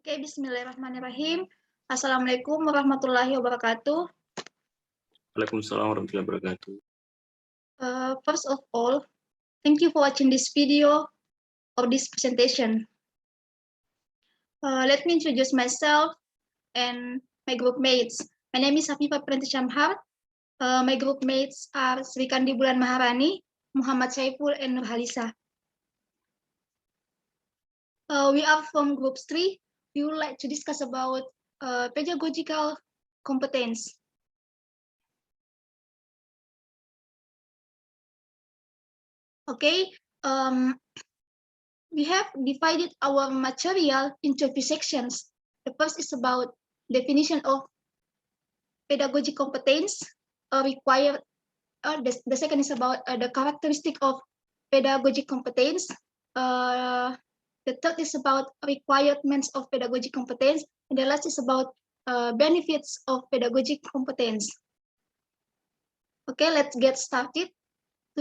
Oke, bismillahirrahmanirrahim. Assalamualaikum warahmatullahi wabarakatuh. Waalaikumsalam warahmatullahi wabarakatuh. First of all, thank you for watching this video or this presentation. Let me introduce myself and my group mates. My name is Hafifah Pranti Shamhar. My group mates are Sri Kandi Bulan Maharani, Muhammad Saiful, and Nurhalisa. We are from group 3. We would like to discuss about pedagogical competence. Okay, we have divided our material into few sections. The first is about definition of pedagogy competence required. The second is about the characteristic of pedagogy competence. The third is about requirements of pedagogy competence, and the last is about benefits of pedagogy competence. Okay, let's get started.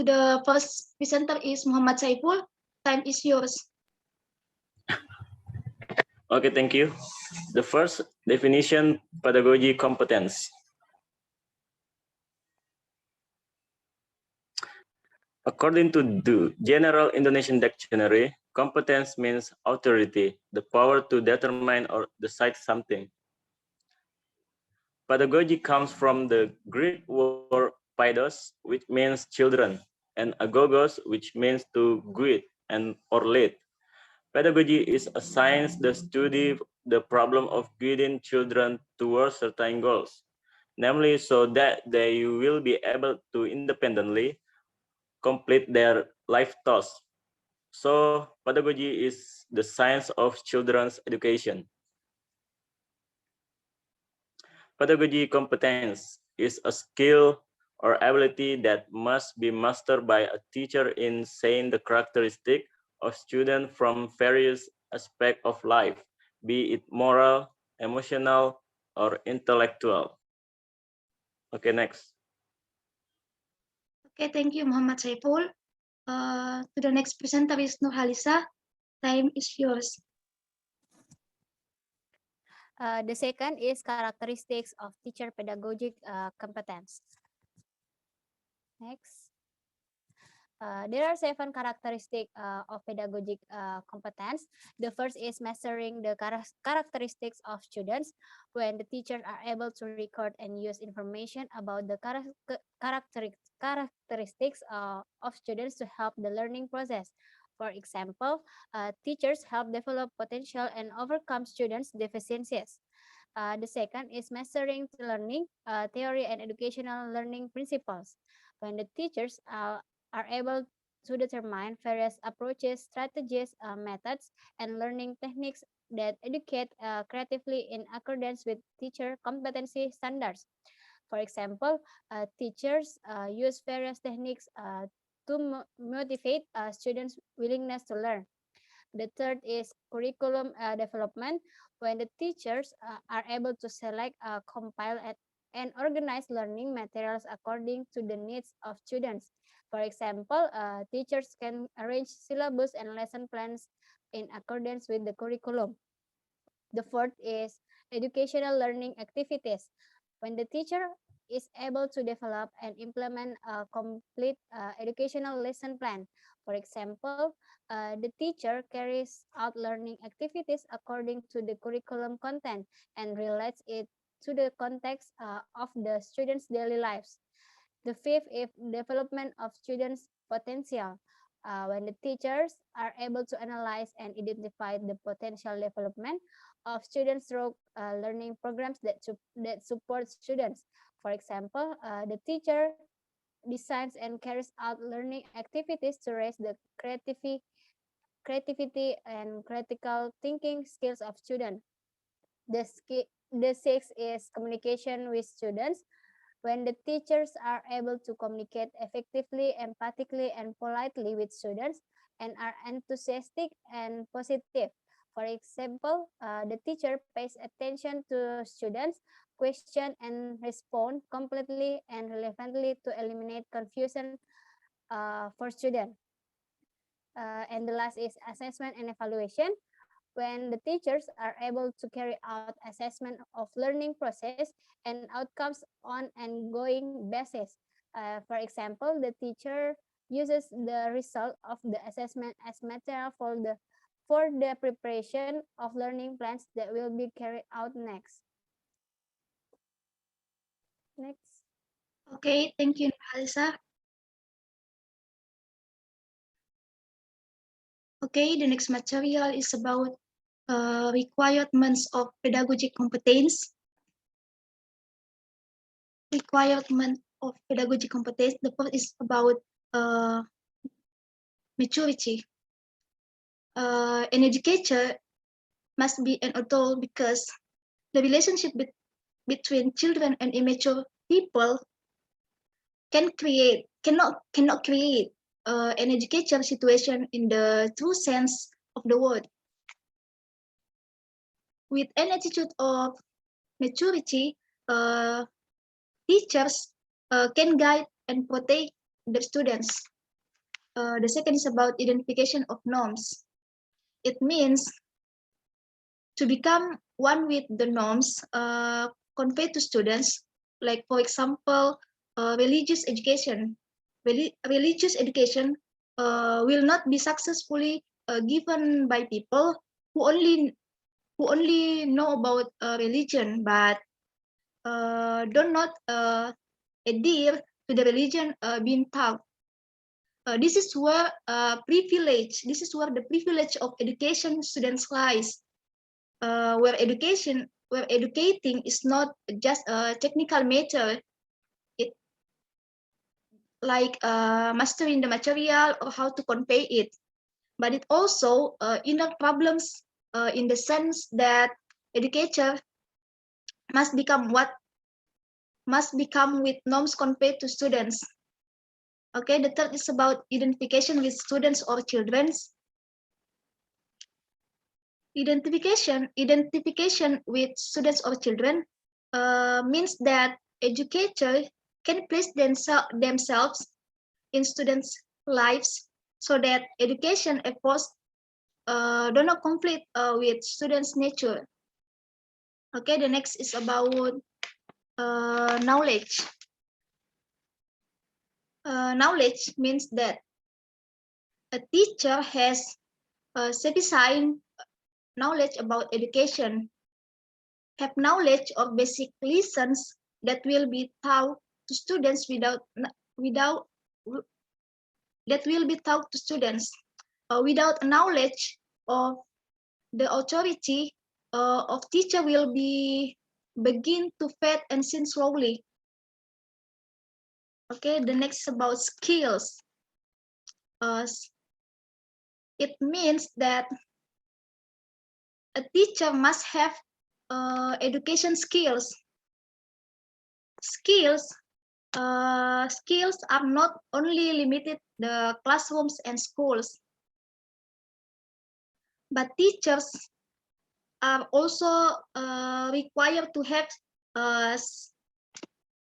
To the first presenter is Muhammad Saiful. Time is yours. Okay, thank you. The first definition, pedagogy competence. According to the General Indonesian Dictionary, competence means authority, the power to determine or decide something. Pedagogy comes from the Greek word paidos, which means children, and agogos, which means to guide and or lead. Pedagogy is a science that studies the problem of guiding children towards certain goals, namely so that they will be able to independently complete their life tasks. So, pedagogy is the science of children's education. Pedagogy competence is a skill or ability that must be mastered by a teacher in saying the characteristic of students from various aspects of life, be it moral, emotional, or intellectual. Okay, next. Okay, thank you, Muhammad Saiful. To the next presenter is Nurhalisa. Time is yours. The second is characteristics of teacher pedagogic competence. Next. There are 7 characteristics of pedagogic competence. The first is measuring the characteristics of students. When the teachers are able to record and use information about the characteristics of students to help the learning process. For example, teachers help develop potential and overcome students' deficiencies. The second is measuring learning, theory and educational learning principles. When the teachers are able to determine various approaches, strategies, methods, and learning techniques that educate creatively in accordance with teacher competency standards. For example, teachers use various techniques to motivate students' willingness to learn. The third is curriculum development. When the teachers are able to select, compile, and organize learning materials according to the needs of students. For example, teachers can arrange syllabus and lesson plans in accordance with the curriculum. The fourth is educational learning activities. When the teacher is able to develop and implement a complete educational lesson plan. For example, the teacher carries out learning activities according to the curriculum content and relates it to the context of the students' daily lives. The fifth is development of students' potential. When the teachers are able to analyze and identify the potential development of students through learning programs that support students. For example, the teacher designs and carries out learning activities to raise the creativity and critical thinking skills of students. The sixth is communication with students. When the teachers are able to communicate effectively, empathically, and politely with students and are enthusiastic and positive. For example, the teacher pays attention to students, question and respond completely and relevantly to eliminate confusion for students. And the last is assessment and evaluation. when the teachers are able to carry out assessment of learning process and outcomes on ongoing basis. For example, the teacher uses the result of the assessment as material for the preparation of learning plans that will be carried out next. Next. Okay, thank you, Alisa. Okay, the next material is about requirements of pedagogic competence. Requirement of pedagogic competence. The first is about maturity. An educator must be an adult because the relationship between children and immature people cannot create an educational situation in the true sense of the word. With an attitude of maturity, teachers can guide and protect the students. The second is about identification of norms. It means to become one with the norms conveyed to students, like for example, religious education. Religious education will not be successfully given by people who only know about religion but do not adhere to the religion being taught. This is where This is where the privilege of education students lies. Where educating is not just a technical matter, it like mastering the material or how to convey it, but it also inner problems in the sense that educator must become with norms conveyed to students. Okay, the third is about identification with students or children. Identification with students or children means that educators can place themselves in students' lives so that education efforts do not conflict with students' nature. Okay, the next is about knowledge. Knowledge means that a teacher has sufficient knowledge about education, have knowledge of basic lessons that will be taught to students without that will be taught to students without knowledge of the authority of teacher will be begin to fade and sink slowly. Okay, the next is about skills. It means that a teacher must have education skills. Skills are not only limited the classrooms and schools, but teachers are also required to have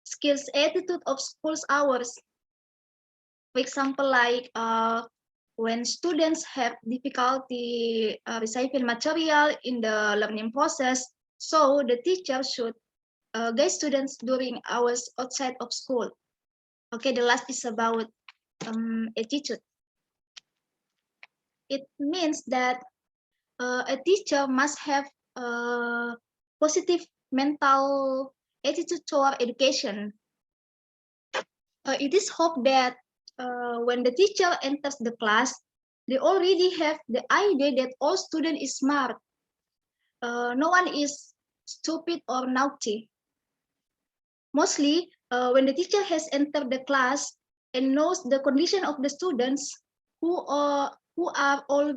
skills attitude of school's hours. For example, like when students have difficulty receiving material in the learning process, so the teacher should guide students during hours outside of school. Okay, the last is about attitude. It means that a teacher must have a positive mental attitude toward education. It is hoped that when the teacher enters the class, they already have the idea that all student is smart. No one is stupid or naughty. Mostly, when the teacher has entered the class and knows the condition of the students who are all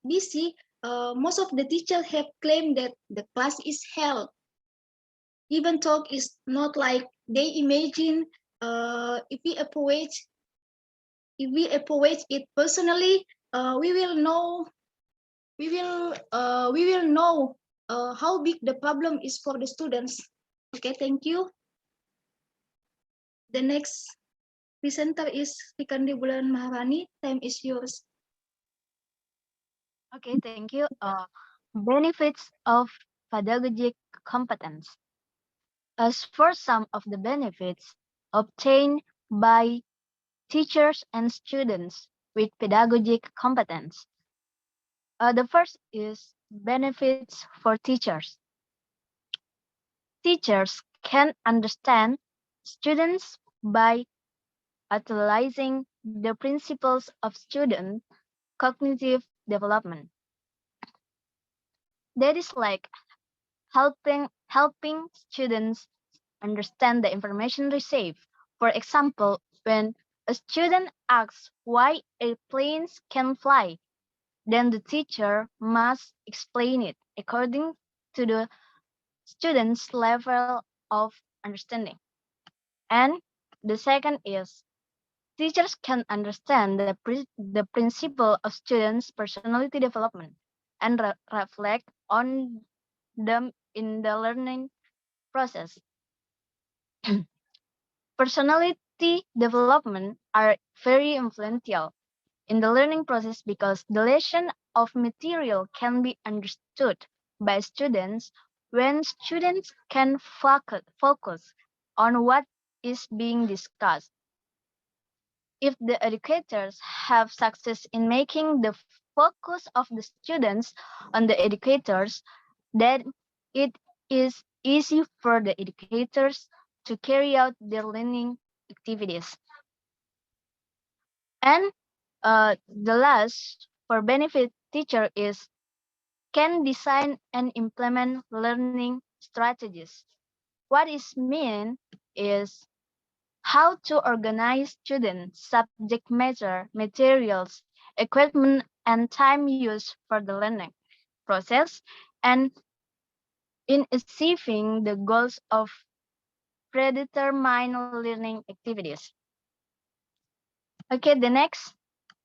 busy, most of the teachers have claimed that the class is hell. Even talk is not like they imagine. If we approach it personally, we will know how big the problem is for the students. Okay, thank you. The next presenter is Fikandi Bulan Maharani. Time is yours. Okay, thank you. Benefits of pedagogic competence. As for some of the benefits obtained by teachers and students with pedagogic competence. The first is benefits for teachers. Teachers can understand students by utilizing the principles of student cognitive development. That is like helping students understand the information received. For example, when a student asks why airplanes can fly, then the teacher must explain it according to the student's level of understanding. And the second is teachers can understand the principle of students' personality development and reflect on them in the learning process. Personality development are very influential in the learning process because the lesson of material can be understood by students when students can focus on what is being discussed. If the educators have success in making the focus of the students on the educators, then it is easy for the educators to carry out their learning activities. And the last for benefit teacher is can design and implement learning strategies. What is mean is how to organize student subject matter, materials, equipment, and time used for the learning process, and in achieving the goals of predetermined learning activities. Okay, the next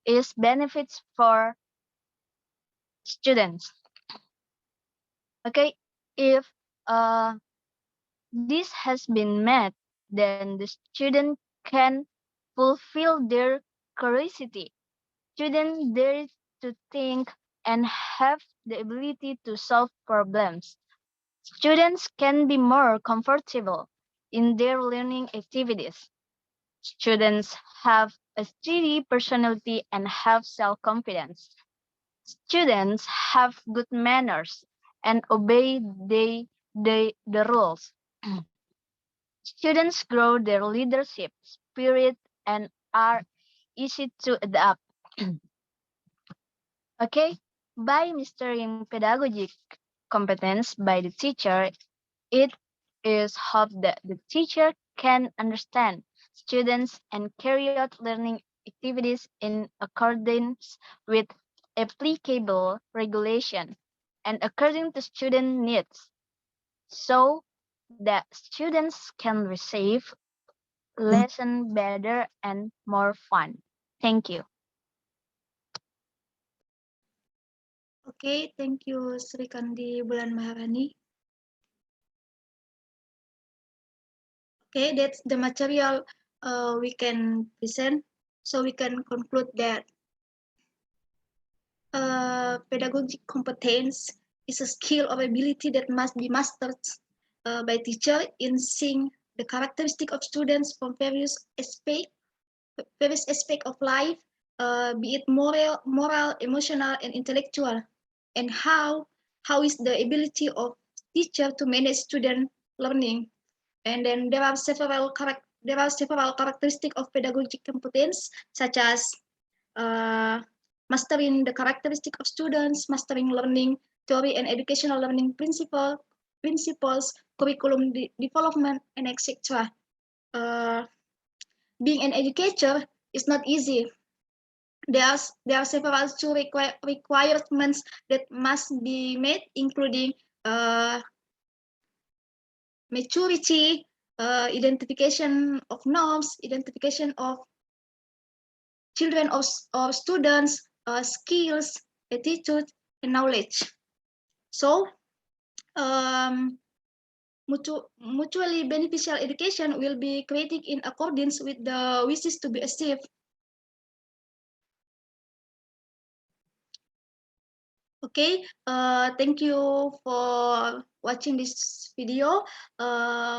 is benefits for students. Okay, if uh, this has been met, then the student can fulfill their curiosity. Students dare to think and have the ability to solve problems. Students can be more comfortable in their learning activities. Students have a steady personality and have self-confidence. Students have good manners and obey the rules. Students grow their leadership spirit and are easy to adapt. Okay, by mastering pedagogic competence by the teacher, it is hoped that the teacher can understand students and carry out learning activities in accordance with applicable regulation and according to student needs so that students can receive lesson better and more fun. Thank you. Okay, thank you Sri Kandi Bulan Maharani. Okay, that's the material we can present. So we can conclude that pedagogic competence is a skill or ability that must be mastered by teacher in seeing the characteristic of students from various aspect of life, be it moral, emotional, and intellectual, and how is the ability of teacher to manage student learning. And then there are several characteristics of pedagogic competence, such as mastering the characteristic of students, mastering learning theory and educational learning principles, curriculum development, and etc. Being an educator is not easy. There are several requirements that must be met, including maturity, identification of norms, identification of children or students, skills, attitude, and knowledge. So, mutually beneficial education will be created in accordance with the wishes to be achieved. Okay, thank you for watching this video.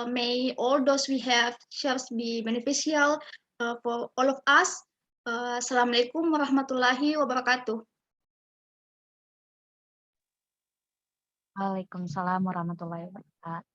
May all those we have shared be beneficial for all of us. Assalamualaikum warahmatullahi wabarakatuh. Waalaikumsalam warahmatullahi wabarakatuh.